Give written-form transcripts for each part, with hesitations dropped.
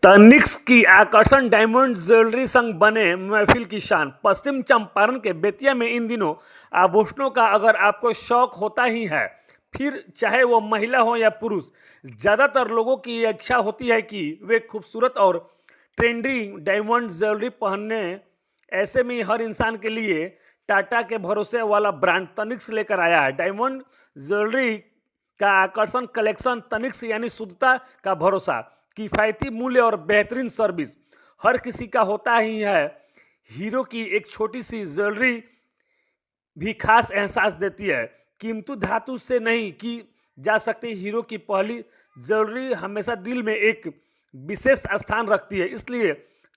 तनिष्क की आकर्षण diamond jewellery संग बने महफिल की शान। पश्चिम चंपारण के बेतिया में इन दिनों आभूषणों का अगर आपको शौक होता ही है, फिर चाहे वो महिला हो या पुरुष, ज़्यादातर लोगों की ये इच्छा होती है कि वे खूबसूरत और ट्रेंडी डायमंड ज्वेलरी पहने। ऐसे में हर इंसान के लिए टाटा के भरोसे वाला ब्रांड तनिष्क लेकर आया है डायमंड ज्वेलरी का आकर्षण कलेक्शन। तनिष्क यानी शुद्धता का भरोसा, किफ़ायती मूल्य और बेहतरीन सर्विस हर किसी का होता ही है। हीरो की एक छोटी सी ज्वेलरी भी खास एहसास देती है। कीमती धातु से नहीं की जा सकती हीरो की पहली ज्वेलरी हमेशा दिल में एक विशेष स्थान रखती है। इसलिए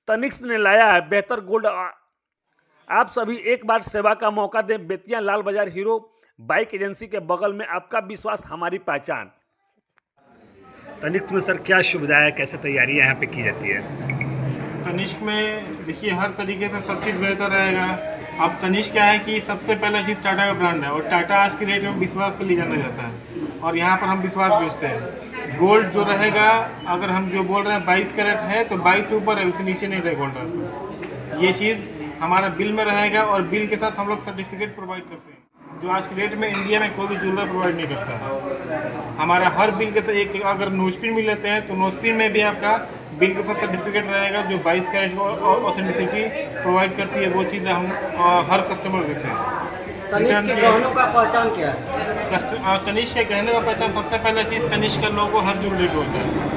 तनिष्क ने लाया है बेहतर गोल्ड। आप सभी एक बार सेवा का मौका दें। बेतिया लाल बाजार हीरो बाइक एजेंसी के बगल में। आपका विश्वास हमारी पहचान। तनिष्क में सर क्या सुविधा है, कैसे तैयारियां यहाँ पे की जाती है? तनिष्क में देखिए हर तरीके से सब चीज़ बेहतर रहेगा। अब तनिष्क क्या है कि सबसे पहला चीज़ टाटा का ब्रांड है और टाटा आज की डेट में विश्वास के लिए जाना जाता है और यहाँ पर हम विश्वास बेचते हैं। गोल्ड जो रहेगा, अगर हम जो बोल रहे हैं 22 कैरेट है तो 22 से ऊपर है, उससे नीचे नहीं रहेगा गोल्ड। ये चीज़ हमारा बिल में रहेगा और बिल के साथ हम लोग सर्टिफिकेट प्रोवाइड करते हैं, जो आज की डेट में इंडिया में कोई भी ज्वेलर प्रोवाइड नहीं करता है। हमारा हर बिल के साथ एक अगर नोस्पिन भी लेते हैं तो नोस्पिन में भी आपका बिल के साथ सर्टिफिकेट रहेगा जो 22 कैरेट को ऑथेंटिसिटी प्रोवाइड करती है। वो चीज़ें हम हर कस्टमर देते हैं। तनिष्क के गहनों का पहचान क्या है? तनिष्क के गहने का पहचान सबसे पहला चीज़, तनिष्क का लोगो हर ज्वेलरी पे होता है।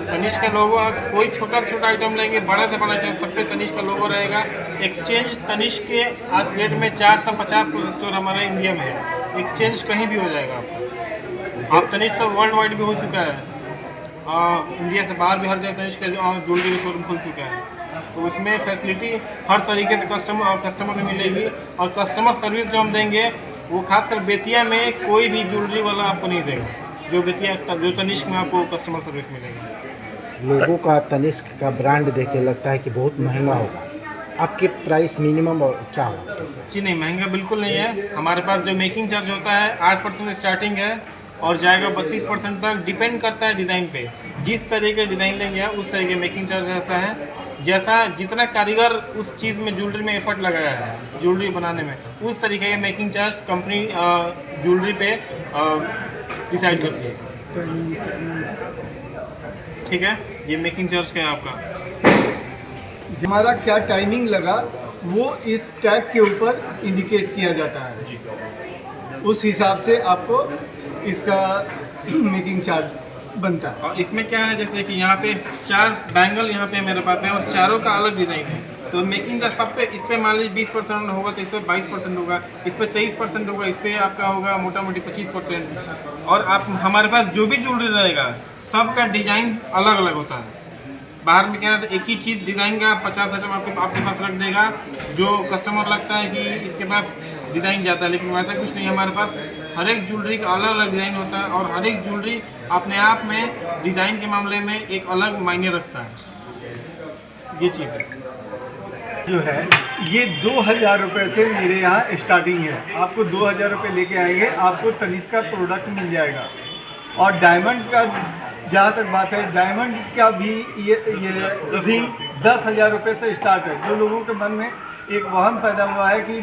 तनिष्क का लोगो आप कोई छोटा से छोटा आइटम लेंगे, बड़ा से बड़ा आइटम, सब पे तनिष्क का लोगो रहेगा। एक्सचेंज तनिष्क के आज डेट में 450 स्टोर हमारे इंडिया में है। एक्सचेंज कहीं भी हो जाएगा आपका। आप तनिष्क तो वर्ल्ड वाइड भी हो चुका है, इंडिया से बाहर भी हर जगह तनिष्क का ज्वेलरी शोरूम खुल चुका है। तो इसमें फैसिलिटी हर तरीके से कस्टमर में मिलेगी और कस्टमर सर्विस जो हम देंगे वो खासकर बेतिया में कोई भी ज्वेलरी वाला आपको नहीं देगा जो तनिष्क में आपको कस्टमर सर्विस मिलेगी। लोगों का तनिष्क का ब्रांड देख के लगता है कि बहुत महंगा होगा। आपके प्राइस मिनिमम क्या होगा? जी नहीं, महंगा बिल्कुल नहीं है। हमारे पास जो मेकिंग चार्ज होता है 8% स्टार्टिंग है और जाएगा 32% तक। डिपेंड करता है डिज़ाइन पे, जिस तरीके का डिज़ाइन लेंगे उस तरीके मेकिंग चार्ज रहता है। जैसा जितना कारीगर उस चीज़ में ज्वेलरी में एफर्ट लगाया है ज्वेलरी बनाने में, उस तरीके का मेकिंग चार्ज कंपनी ज्वेलरी पे डिसाइड करती है। ठीक है, ये मेकिंग चार्ज क्या है आपका। हमारा क्या टाइमिंग लगा वो इस टैग के ऊपर इंडिकेट किया जाता है जी। उस हिसाब से आपको इसका मेकिंग चार्ज बनता है। और इसमें क्या है, जैसे कि यहाँ पे 4 बैंगल यहाँ पे मेरे पास है और चारों का अलग डिज़ाइन है। तो मेकिंग का सब पे इस पर मान लीजिए 20% होगा तो इस पर 22% होगा, इस पर 23% होगा, इस पर आपका होगा मोटा मोटी 25%। और आप हमारे पास जो भी ज्वेलरी रहेगा सबका डिज़ाइन अलग अलग होता है। बाहर में क्या है, एक ही चीज़ डिज़ाइन का 50 आइटम आपके पास रख देगा, जो कस्टमर लगता है कि इसके पास डिज़ाइन ज़्यादा है, लेकिन वैसा कुछ नहीं है। हमारे पास हर एक ज्वेलरी का अलग अलग डिज़ाइन होता है और हर एक ज्वेलरी अपने आप में डिज़ाइन के मामले में एक अलग मायने रखता है। ये चीज़ है जो है ये 2000 रुपये से मेरे यहाँ स्टार्टिंग है। आपको 2000 रुपये लेके आएंगे, आपको तनिष्क का प्रोडक्ट मिल जाएगा। और डायमंड का जहाँ तक बात है, डायमंड का भी ये रिंग 10,000 रुपये से स्टार्ट है। जो लोगों के मन में एक वहम पैदा हुआ है कि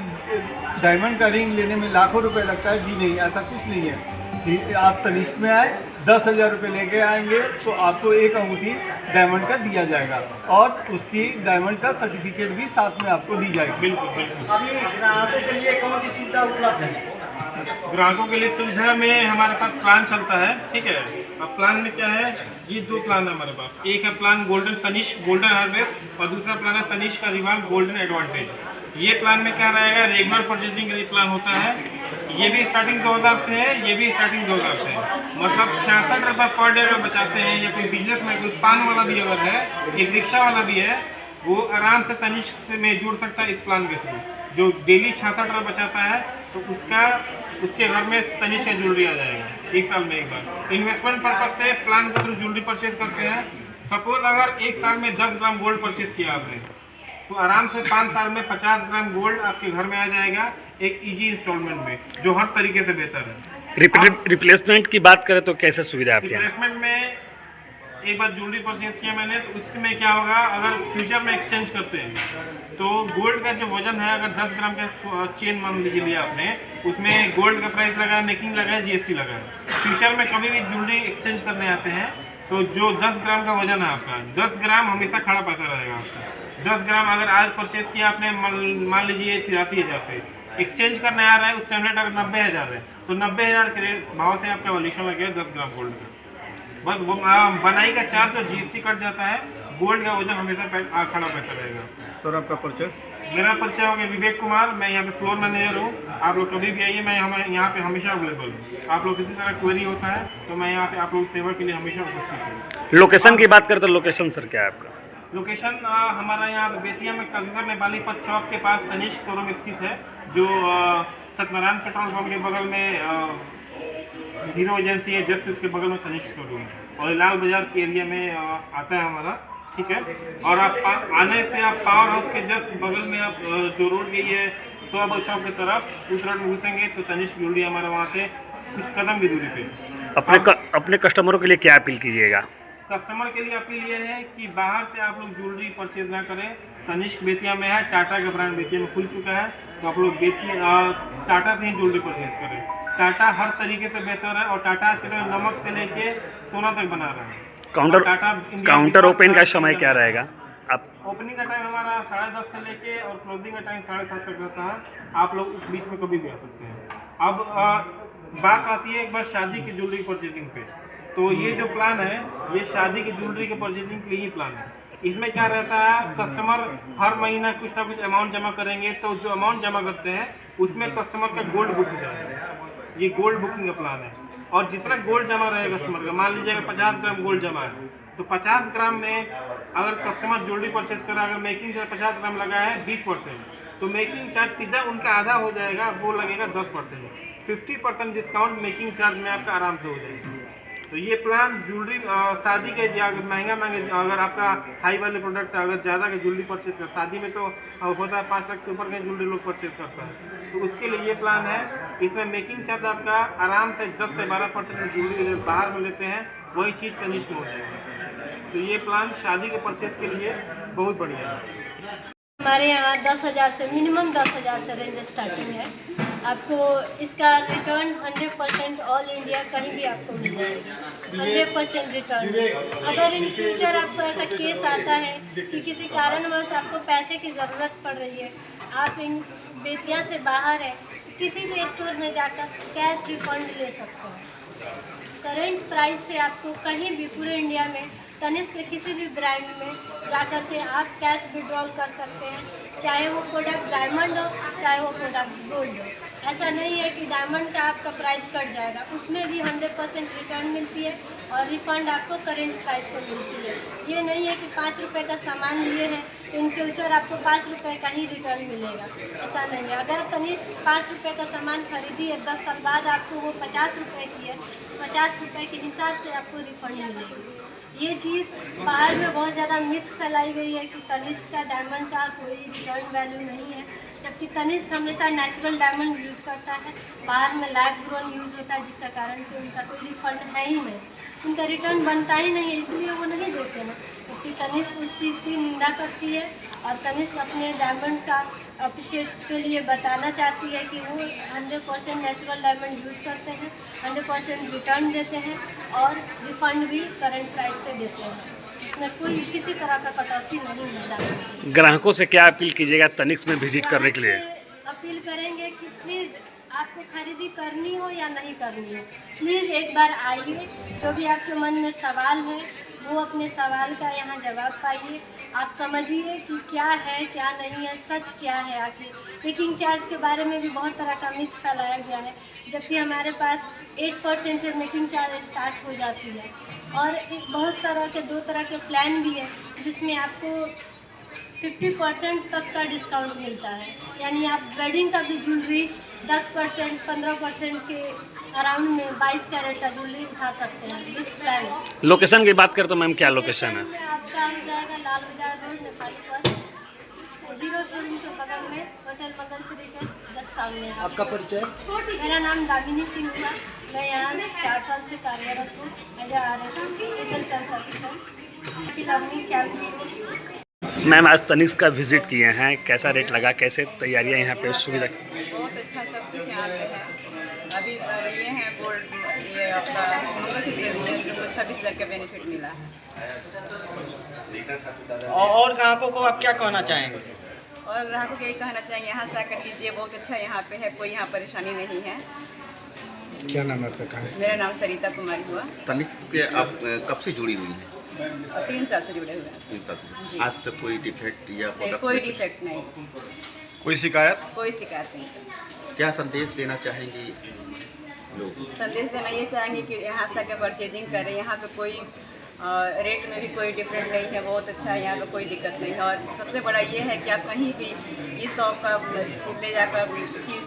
डायमंड का रिंग लेने में लाखों रुपए लगता है, जी नहीं, ऐसा कुछ नहीं है। आप तनिष्क में आए, 10,000 रुपये लेके आएंगे तो आपको एक अंगूठी डायमंड का दिया जाएगा और उसकी डायमंड का सर्टिफिकेट भी साथ में आपको दी जाएगी। बिल्कुल बिल्कुल। अभी ग्राहकों के लिए कौन सी सुविधा उपलब्ध है? ग्राहकों के लिए सुविधा में हमारे पास प्लान चलता है। ठीक है, अब प्लान में क्या है, ये 2 प्लान है हमारे पास। एक है plan golden Tanishq golden harvest और दूसरा प्लान है तनिष्क का रिवाल गोल्डन एडवांटेज। ये प्लान में क्या रहेगा, रेगुलर परचेजिंग का प्लान होता है। ये भी स्टार्टिंग 2000 से है, ये भी स्टार्टिंग 2000 से है। मतलब 66 रुपये पर डे अगर बचाते हैं, या कोई बिजनेस में कोई पान वाला भी अगर है, एक रिक्शा वाला भी है, वो आराम से तनिष्क से में जुड़ सकता है इस प्लान के थ्रू। जो डेली 66 रुपये बचाता है तो उसके घर में तनिष्क का ज्वेलरी आ जाएगा 1 साल में एक बार। इन्वेस्टमेंट पर्पज से प्लान के थ्रू ज्वेलरी परचेज करते हैं। सपोज अगर 1 साल में 10 ग्राम गोल्ड परचेज किया आपने, तो आराम से 5 साल में 50 ग्राम गोल्ड आपके घर में आ जाएगा एक इजी इंस्टॉलमेंट में, जो हर तरीके से बेहतर है। रिप्लेसमेंट की बात करें तो कैसे सुविधा है आपके यहाँ? रिप्लेसमेंट में एक बार ज्वेलरी परचेज किया मैंने, तो उसमें क्या होगा, अगर फ्यूचर में एक्सचेंज करते हैं तो गोल्ड का जो वजन है, अगर 10 ग्राम का चेन मान लीजिए लिया आपने, उसमें गोल्ड का प्राइस लगा है, मेकिंग लगा है, जीएसटी लगा है। फ्यूचर में कभी भी ज्वेलरी एक्सचेंज करने आते हैं तो जो 10 ग्राम का वजन है आपका, 10 ग्राम हमेशा खड़ा पैसा रहेगा आपका। 10 ग्राम अगर आज परचेज किया आपने, मान लीजिए 83,000 से, एक्सचेंज करने आ रहा है उस टाइम रेट अगर 90,000 है, तो 90,000 के भाव से आपका वैल्यूएशन लगेगा 10 ग्राम गोल्ड का। बस वो बनाई का चार्ज और जीएसटी कट जाता है, गोल्ड का वजन हमेशा खड़ा पैसा रहेगा। सर आपका परिचय? मेरा परिचय हो गया विवेक कुमार, मैं यहाँ पे फ्लोर मैनेजर हूँ। आप लोग कभी भी आइए, मैं यहाँ पे हमेशा अवेलेबल हूँ। आप लोग किसी तरह क्वेरी होता है तो मैं यहाँ पे आप लोग सेवा के लिए हमेशा उपस्थित हूँ। लोकेशन की बात करें तो लोकेशन सर क्या है आपका? लोकेशन हमारा यहाँ पे बेतिया में कविवर नेपाली पथ चौक के पास तनिष्क शोरूम स्थित है, जो सत्यनारायण पेट्रोल पंप के बगल में हीरो एजेंसी है, जस्ट उसके बगल में तनिष्क शोरूम है, और लाल बाजार के एरिया में आता है हमारा, ठीक है। और आप आने से आप पावर हाउस के जस्ट बगल में आप जो रोड गई है सोहाबाग चौक की तरफ, उस रोड में घुसेंगे तो तनिष्क ज्वेलरी हमारा वहाँ से कुछ कदम की दूरी पे। अपने कस्टमरों के लिए क्या अपील कीजिएगा? कस्टमर के लिए अपील ये है कि बाहर से आप लोग ज्वेलरी परचेज ना करें। तनिष्क बेतिया में है, टाटा का ब्रांड बेतिया में खुल चुका है, तो आप लोग टाटा से ही ज्वेलरी परचेज करें। टाटा हर तरीके से बेहतर है, और टाटा आज के टाइम नमक से लेके सोना तक बना रहा है। काउंटर ओपन का समय क्या रहेगा? आप ओपनिंग का टाइम हमारा 10:30 से लेके और क्लोजिंग का टाइम 7:30 तक रहता है। आप लोग उस बीच में कभी भी आ सकते हैं। अब बात आती है एक बार शादी की ज्वेलरी परचेजिंग पे, तो ये जो प्लान है ये शादी की ज्वेलरी के परचेजिंग के लिए ही प्लान है। इसमें क्या रहता है, कस्टमर हर महीना कुछ ना कुछ अमाउंट जमा करेंगे, तो जो अमाउंट जमा करते हैं उसमें कस्टमर का गोल्ड बुक हो जाएगा। ये गोल्ड बुकिंग का प्लान है, और जितना गोल्ड जमा रहेगा कस्टमर का, मान लीजिए अगर 50 ग्राम गोल्ड जमा है, तो 50 ग्राम में अगर कस्टमर ज्वेलरी परचेज करा, अगर मेकिंग चार्ज 50 ग्राम लगा है 20%, तो मेकिंग चार्ज सीधा उनका आधा हो जाएगा, वो लगेगा 10%। 50% डिस्काउंट मेकिंग चार्ज में आपका आराम से हो जाएगा। तो ये प्लान ज्वेलरी शादी के, अगर महंगा अगर आपका हाई वाले प्रोडक्ट अगर ज़्यादा का ज्वेलरी परचेज कर, शादी में तो होता है 5 लाख से ऊपर का ज्वेलरी लोग परचेज करता है, तो उसके लिए ये प्लान है। इसमें मेकिंग चार्ज आपका आराम से 10 से 12% ज्वेलरी बाहर में लेते हैं, वही चीज़ तनिष्क में हो जाएगी। तो ये प्लान शादी के परचेज के लिए बहुत बढ़िया है। हमारे यहाँ 10,000 से मिनिमम 10,000 से रेंज स्टार्टिंग है। आपको इसका रिटर्न 100% ऑल इंडिया कहीं भी आपको मिल जाएगा, 100% रिटर्न। अगर इन फ्यूचर आपको ऐसा केस आता है कि किसी कारणवश आपको पैसे की ज़रूरत पड़ रही है, आप इन बेतिया से बाहर है, किसी भी स्टोर में जाकर कैश रिफंड ले सकते हैं। करंट प्राइस से आपको कहीं भी पूरे इंडिया में तनिष्क के किसी भी ब्रांड में जाकर के आप कैश विड्रॉल कर सकते हैं, चाहे वो प्रोडक्ट डायमंड हो चाहे वो प्रोडक्ट गोल्ड हो। ऐसा नहीं है कि डायमंड का आपका प्राइस कट जाएगा, उसमें भी 100% रिटर्न मिलती है, और रिफ़ंड आपको करंट प्राइस से मिलती है। ये नहीं है कि 5 रुपये का सामान लिए हैं तो इन फ्यूचर आपको 5 रुपये का ही रिटर्न मिलेगा, ऐसा नहीं है। अगर तनिष्क 5 रुपये का सामान खरीदी है, 10 साल बाद आपको वो 50 रुपये की है, 50 रुपये के हिसाब से आपको रिफ़ंड मिलेगी। ये चीज़ बाहर में बहुत ज़्यादा मिथ फैलाई गई है कि तनिष्क का डायमंड का कोई रिटर्न वैल्यू नहीं है, जबकि तनिष्क हमेशा नेचुरल डायमंड यूज़ करता है। बाहर में लैब ग्रोन यूज़ होता है, जिसका कारण से उनका कोई रिफंड है ही नहीं, उनका रिटर्न बनता ही नहीं है, इसलिए वो नहीं देते हैं। क्योंकि तनिष्क उस चीज़ की निंदा करती है, और तनिष्क अपने डायमंड का अप्रिशिएट के लिए बताना चाहती है कि वो 100% नेचुरल डायमंड यूज़ करते हैं, 100% रिटर्न देते हैं, और रिफ़ंड भी करंट प्राइस से देते हैं। इसमें कोई किसी तरह का कटौती नहीं है डायमंड की। ग्राहकों से क्या अपील कीजिएगा तनिष्क में विजिट करने के लिए? अपील करेंगे कि प्लीज़ आपको खरीदी करनी हो या नहीं करनी हो, प्लीज़ एक बार आइए, जो भी आपके मन में सवाल है वो अपने सवाल का यहाँ जवाब पाइए। आप समझिए कि क्या है क्या नहीं है, सच क्या है। आखिर मेकिंग चार्ज के बारे में भी बहुत तरह का मिथ फैलाया गया है, जबकि हमारे पास 8% से मेकिंग चार्ज स्टार्ट हो जाती है, और बहुत सारा के 2 तरह के प्लान भी है जिसमें आपको 50% तक का डिस्काउंट मिलता है। यानी आप वेडिंग का भी ज्वेलरी 10% 15% के अराउंड में 22 कैरेट का ज्वेलरी उठा सकते हैं विथ प्लान। लोकेशन की बात करें तो मैम क्या लोकेशन है? आपका हो जाएगा लाल बाजार रोड नेपाली पथ हीरो शोरूम के बगल में होटल मंगलश्री के जस्ट सामने है। आपका परिचय? मेरा नाम दामिनी सिंह हुआ। मैं यहाँ 4 साल से कार्यरत हूँ as RS retail sales officer की लर्निंग चैम्पियन। मैम आज तनिष्क का विजिट किए हैं, कैसा रेट लगा, कैसे तैयारियां यहाँ पे सुविधा? बहुत अच्छा सब कुछ यहाँ पे है। अभी ये है गोल्ड, ये आपका मंगलसूत्र लिए उसको 26,000 का बेनिफिट मिला है। और ग्राहकों को आप क्या कहना चाहेंगे? और ग्राहकों को यही कहना चाहेंगे यहाँ से आकर लीजिए, बहुत अच्छा यहाँ पे है, कोई यहाँ परेशानी नहीं है। क्या नाम है आपका? मेरा नाम सरिता कुमारी हुआ। तनिष्क के आप कब से जुड़ी हुई हैं? 3 साल से जुड़े हुए हैं। 3 साल से। आज तक कोई डिफेक्ट या नहीं, प्रोडक्ट कोई में डिफेक्ट नहीं, कोई शिकायत? कोई शिकायत नहीं। क्या संदेश देना चाहेंगी लोग? संदेश देना ये चाहेंगे कि यहाँ से आकर परचेजिंग करें। यहाँ पे कोई रेट में भी कोई डिफरेंट नहीं है, बहुत अच्छा है, यहाँ पे कोई दिक्कत नहीं है। और सबसे बड़ा ये है कि आप कहीं भी इस शॉप का ले जाकर चीज़